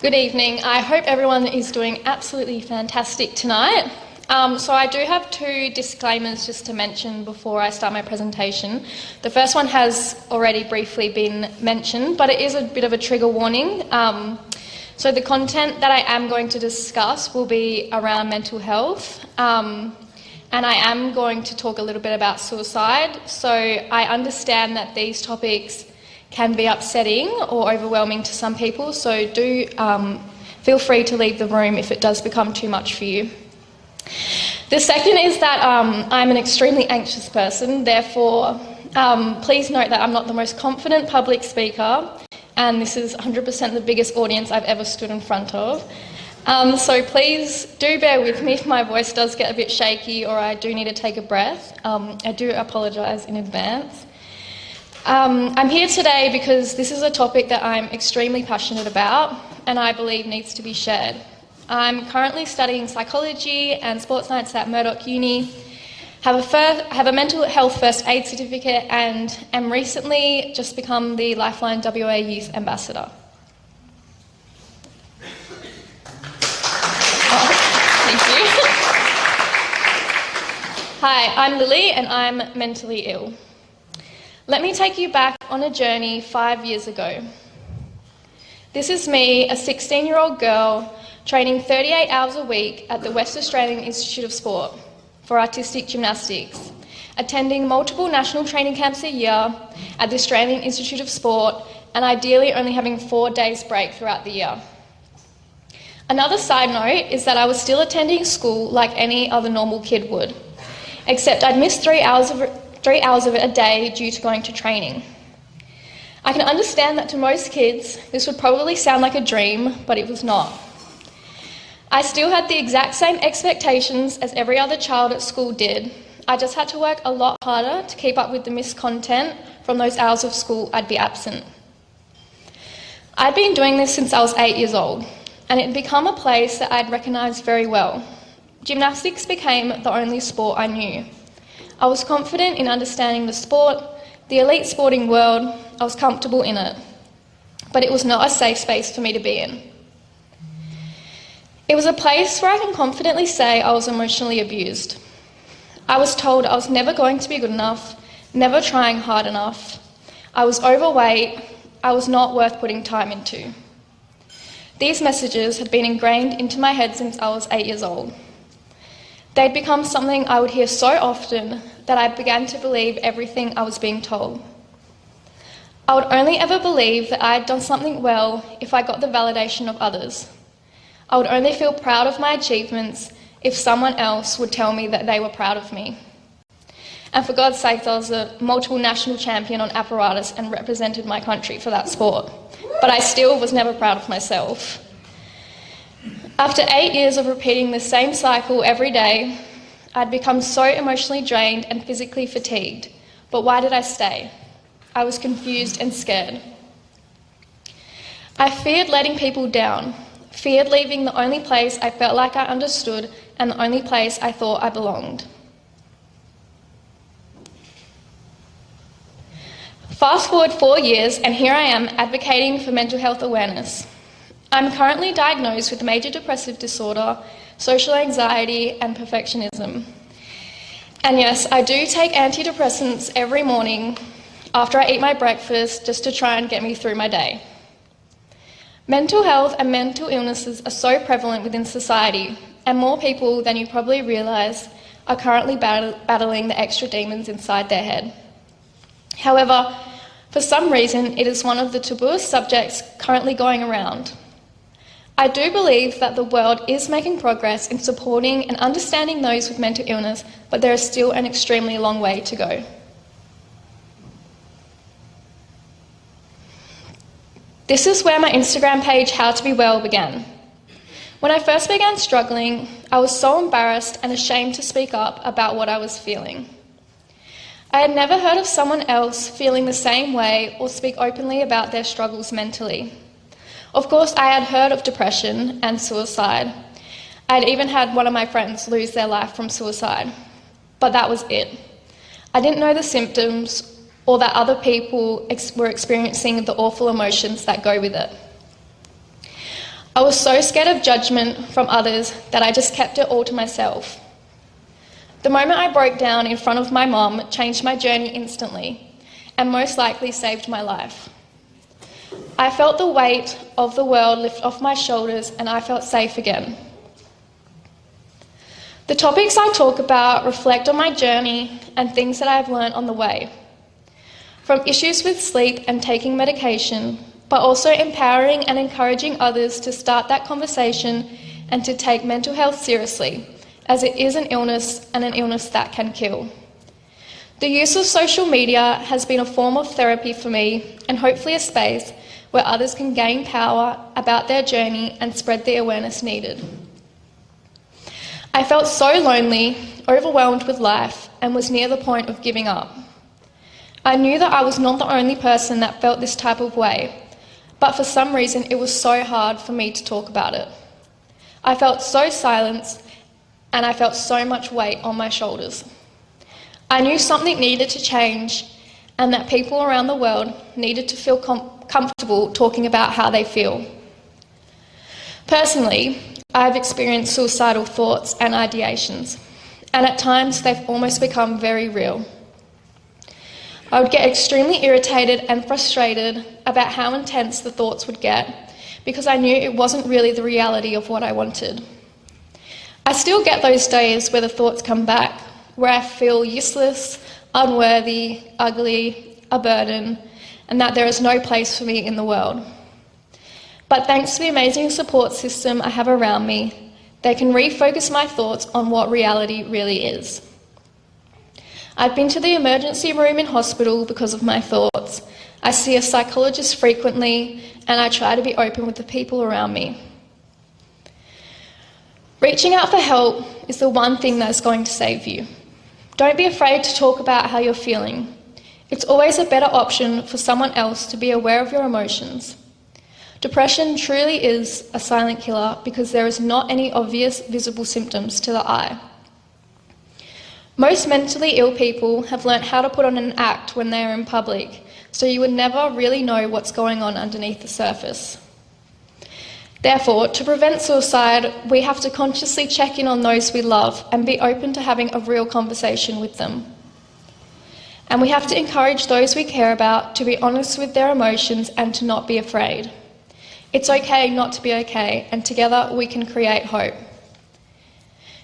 Good evening. I hope everyone is doing absolutely fantastic tonight. So I do have two disclaimers just to mention before I start my presentation. The first one has already briefly been mentioned, but it is a bit of a trigger warning. So the content that I am going to discuss will be around mental health, and I am going to talk a little bit about suicide. So I understand that these topics can be upsetting or overwhelming to some people, so do feel free to leave the room if it does become too much for you. The second is that I'm an extremely anxious person, therefore please note that I'm not the most confident public speaker, and this is 100% the biggest audience I've ever stood in front of. So please do bear with me if my voice does get a bit shaky or I do need to take a breath. I do apologise in advance. I'm here today because this is a topic that I'm extremely passionate about and I believe needs to be shared. I'm currently studying psychology and sports science at Murdoch Uni, have a mental health first aid certificate and am recently just become the Lifeline WA Youth Ambassador. Thank you. Hi, I'm Lily and I'm mentally ill. Let me take you back on a journey 5 years ago. This is me, a 16-year-old girl, training 38 hours a week at the West Australian Institute of Sport for artistic gymnastics, attending multiple national training camps a year at the Australian Institute of Sport, and ideally only having 4 days break throughout the year. Another side note is that I was still attending school like any other normal kid would, except I'd miss 3 hours of it a day due to going to training. I can understand that to most kids, this would probably sound like a dream, but it was not. I still had the exact same expectations as every other child at school did. I just had to work a lot harder to keep up with the missed content from those hours of school I'd be absent. I'd been doing this since I was 8 years old, and it had become a place that I'd recognised very well. Gymnastics became the only sport I knew. I was confident in understanding the sport, the elite sporting world. I was comfortable in it, but it was not a safe space for me to be in. It was a place where I can confidently say I was emotionally abused. I was told I was never going to be good enough, never trying hard enough. I was overweight. I was not worth putting time into. These messages had been ingrained into my head since I was 8 years old. They'd become something I would hear so often that I began to believe everything I was being told. I would only ever believe that I had done something well if I got the validation of others. I would only feel proud of my achievements if someone else would tell me that they were proud of me. And for God's sake, I was a multiple national champion on apparatus and represented my country for that sport. But I still was never proud of myself. After 8 years of repeating the same cycle every day, I'd become so emotionally drained and physically fatigued. But why did I stay? I was confused and scared. I feared letting people down, feared leaving the only place I felt like I understood and the only place I thought I belonged. Fast forward 4 years and here I am advocating for mental health awareness. I'm currently diagnosed with major depressive disorder, social anxiety and perfectionism. And yes, I do take antidepressants every morning after I eat my breakfast just to try and get me through my day. Mental health and mental illnesses are so prevalent within society, and more people than you probably realise are currently battling the extra demons inside their head. However, for some reason, it is one of the tabooest subjects currently going around. I do believe that the world is making progress in supporting and understanding those with mental illness, but there is still an extremely long way to go. This is where my Instagram page, How to Be Well, began. When I first began struggling, I was so embarrassed and ashamed to speak up about what I was feeling. I had never heard of someone else feeling the same way or speak openly about their struggles mentally. Of course, I had heard of depression and suicide. I had even had one of my friends lose their life from suicide, but that was it. I didn't know the symptoms or that other people were experiencing the awful emotions that go with it. I was so scared of judgment from others that I just kept it all to myself. The moment I broke down in front of my mum changed my journey instantly and most likely saved my life. I felt the weight of the world lift off my shoulders and I felt safe again. The topics I talk about reflect on my journey and things that I've learned on the way. From issues with sleep and taking medication, but also empowering and encouraging others to start that conversation and to take mental health seriously, as it is an illness and an illness that can kill. The use of social media has been a form of therapy for me and hopefully a space where others can gain power about their journey and spread the awareness needed. I felt so lonely, overwhelmed with life, and was near the point of giving up. I knew that I was not the only person that felt this type of way, but for some reason it was so hard for me to talk about it. I felt so silenced and I felt so much weight on my shoulders. I knew something needed to change and that people around the world needed to feel comfortable talking about how they feel. Personally, I've experienced suicidal thoughts and ideations, and at times they've almost become very real. I would get extremely irritated and frustrated about how intense the thoughts would get because I knew it wasn't really the reality of what I wanted. I still get those days where the thoughts come back, where I feel useless, unworthy, ugly, a burden, and that there is no place for me in the world. But thanks to the amazing support system I have around me, they can refocus my thoughts on what reality really is. I've been to the emergency room in hospital because of my thoughts. I see a psychologist frequently, and I try to be open with the people around me. Reaching out for help is the one thing that's going to save you. Don't be afraid to talk about how you're feeling. It's always a better option for someone else to be aware of your emotions. Depression truly is a silent killer because there is not any obvious visible symptoms to the eye. Most mentally ill people have learnt how to put on an act when they are in public, so you would never really know what's going on underneath the surface. Therefore, to prevent suicide, we have to consciously check in on those we love and be open to having a real conversation with them. And we have to encourage those we care about to be honest with their emotions and to not be afraid. It's okay not to be okay, and together we can create hope.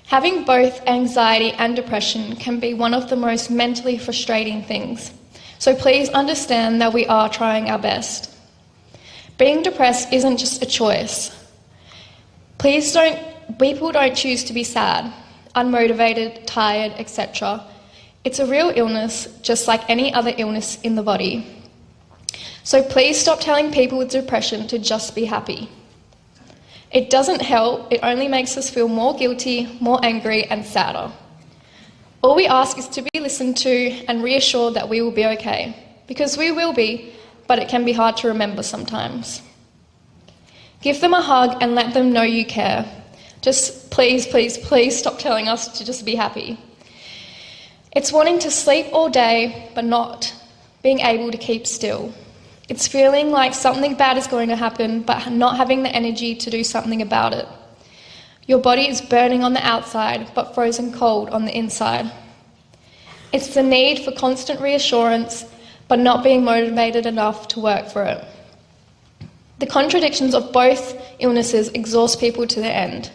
Having both anxiety and depression can be one of the most mentally frustrating things, so please understand that we are trying our best. Being depressed isn't just a choice. People don't choose to be sad, unmotivated, tired, etc. It's a real illness, just like any other illness in the body. So please stop telling people with depression to just be happy. It doesn't help, it only makes us feel more guilty, more angry and sadder. All we ask is to be listened to and reassured that we will be okay, because we will be, but it can be hard to remember sometimes. Give them a hug and let them know you care. Just please, please, please stop telling us to just be happy. It's wanting to sleep all day, but not being able to keep still. It's feeling like something bad is going to happen, but not having the energy to do something about it. Your body is burning on the outside, but frozen cold on the inside. It's the need for constant reassurance, but not being motivated enough to work for it. The contradictions of both illnesses exhaust people to their end,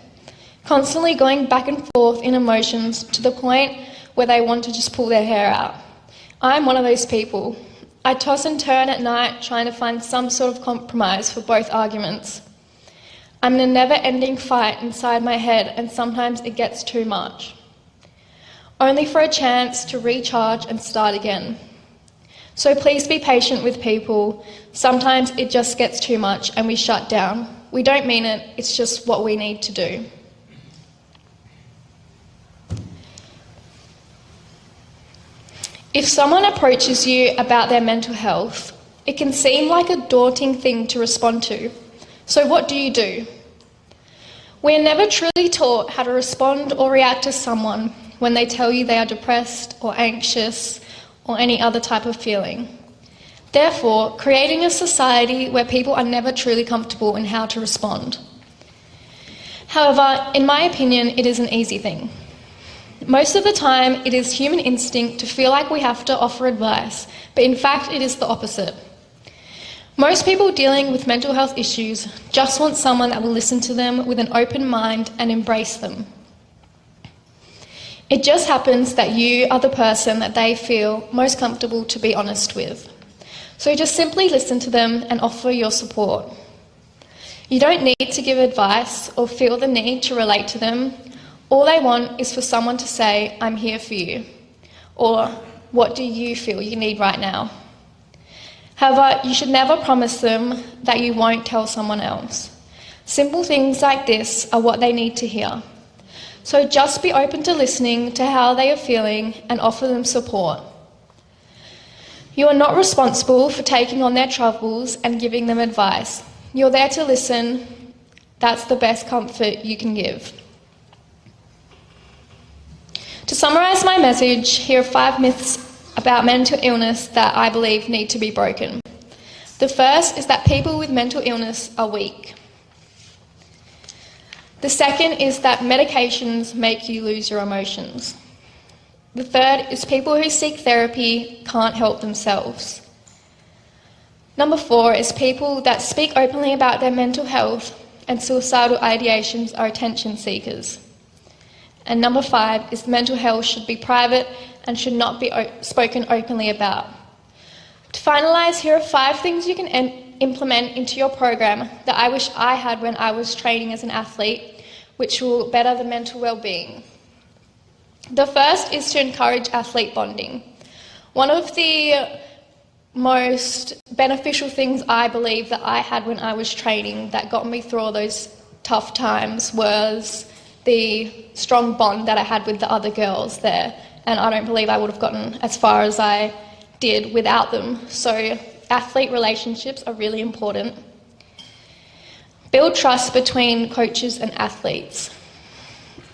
constantly going back and forth in emotions to the point where they want to just pull their hair out. I'm one of those people. I toss and turn at night trying to find some sort of compromise for both arguments. I'm in a never-ending fight inside my head, and sometimes it gets too much, only for a chance to recharge and start again. So please be patient with people. Sometimes it just gets too much and we shut down. We don't mean it, it's just what we need to do. If someone approaches you about their mental health, it can seem like a daunting thing to respond to. So what do? We are never truly taught how to respond or react to someone when they tell you they are depressed or anxious or any other type of feeling. Therefore, creating a society where people are never truly comfortable in how to respond. However, in my opinion, it is an easy thing. Most of the time, it is human instinct to feel like we have to offer advice, but in fact, it is the opposite. Most people dealing with mental health issues just want someone that will listen to them with an open mind and embrace them. It just happens that you are the person that they feel most comfortable to be honest with. So just simply listen to them and offer your support. You don't need to give advice or feel the need to relate to them. All they want is for someone to say, "I'm here for you," or "What do you feel you need right now?" However, you should never promise them that you won't tell someone else. Simple things like this are what they need to hear. So just be open to listening to how they are feeling and offer them support. You are not responsible for taking on their troubles and giving them advice. You're there to listen. That's the best comfort you can give. To summarise my message, here are 5 myths about mental illness that I believe need to be broken. The first is that people with mental illness are weak. The second is that medications make you lose your emotions. The third is people who seek therapy can't help themselves. Number 4 is people that speak openly about their mental health and suicidal ideations are attention seekers. And number 5 is mental health should be private and should not be spoken openly about. To finalise, here are 5 things you can implement into your program that I wish I had when I was training as an athlete, which will better the mental well-being. The first is to encourage athlete bonding. One of the most beneficial things I believe that I had when I was training that got me through all those tough times was the strong bond that I had with the other girls there, and I don't believe I would have gotten as far as I did without them. So athlete relationships are really important. Build trust between coaches and athletes.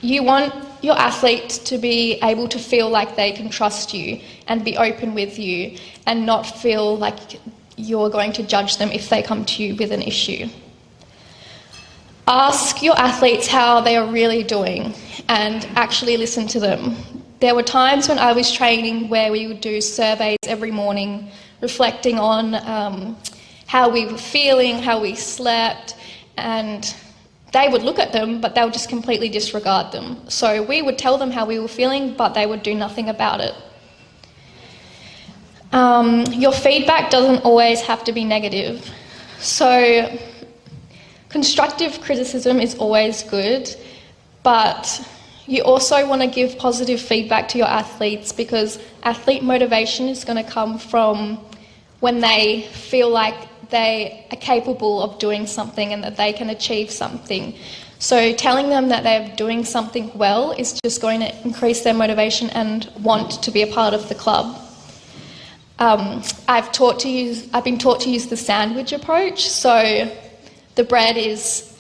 You want your athlete to be able to feel like they can trust you and be open with you and not feel like you're going to judge them if they come to you with an issue. Ask your athletes how they are really doing and actually listen to them. There were times when I was training where we would do surveys every morning reflecting on how we were feeling, how we slept, and they would look at them, but they would just completely disregard them. So we would tell them how we were feeling, but they would do nothing about it. Your feedback doesn't always have to be negative. So constructive criticism is always good, but you also want to give positive feedback to your athletes because athlete motivation is going to come from when they feel like they are capable of doing something and that they can achieve something. So telling them that they're doing something well is just going to increase their motivation and want to be a part of the club. I've been taught to use the sandwich approach. So the bread is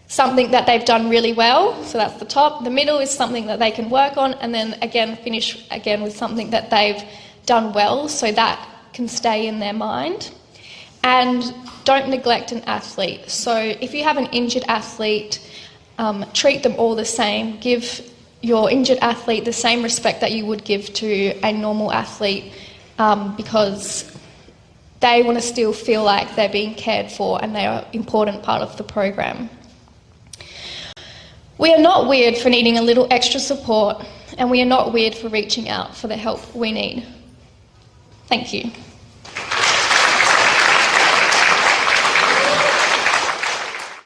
something that they've done really well, so that's the top. The middle is something that they can work on, and then again finish again with something that they've done well, so that can stay in their mind. And don't neglect an athlete. So if you have an injured athlete, treat them all the same. Give your injured athlete the same respect that you would give to a normal athlete because they want to still feel like they're being cared for and they are an important part of the program. We are not weird for needing a little extra support, and we are not weird for reaching out for the help we need. Thank you.